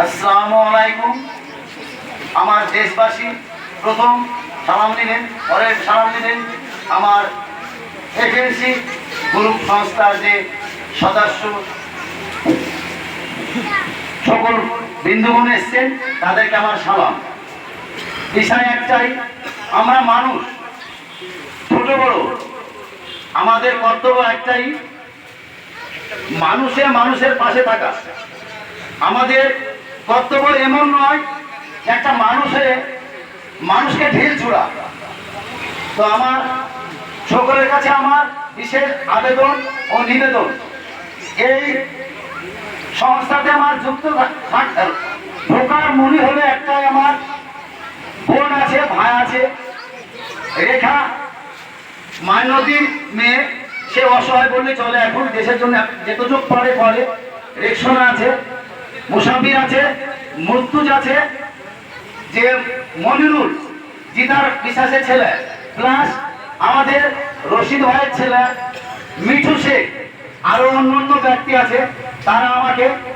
আসসালামু আলাইকুম। আমার দেশবাসী প্রথম সালাম দিলেন, পরে সালাম দিলেন আমার এজেন্সি গ্রুপ সংস্থার যে সদস্য সকল বিন্দুগণ এসছেন, তাদেরকে আমার সালাম। বিষয় একটাই, আমরা মানুষ, ছোট বড় আমাদের কর্তব্য একটাই, মানুষের পাশে থাকা। আমাদের কর্তব্য এমন নয় যে একটা মানুষকে ঢিল ছুড়া। তো আমার সকলের কাছে আমার বিশেষ আবেদন ও নিবেদন, এই সংস্থাতে আমার যুক্ত ঢোকার মনে হলে একটাই, আমার বোন আছে, ভাই আছে, রেখা মায়ানদীর মেয়ে, সে অসহায় বললে চলে। এখন দেশের জন্য যেতটুক পারে করে। রেকসোনা আছে, মুসাফির আছে, মুর্তুজ আছে, যে মনিরুল জিতার বিশ্বাসের ছেলে, প্লাস আমাদের রশিদ ভাইয়ের ছেলে মিঠু শেখ, আরো অন্য ব্যক্তি আছে। তারা আমাকে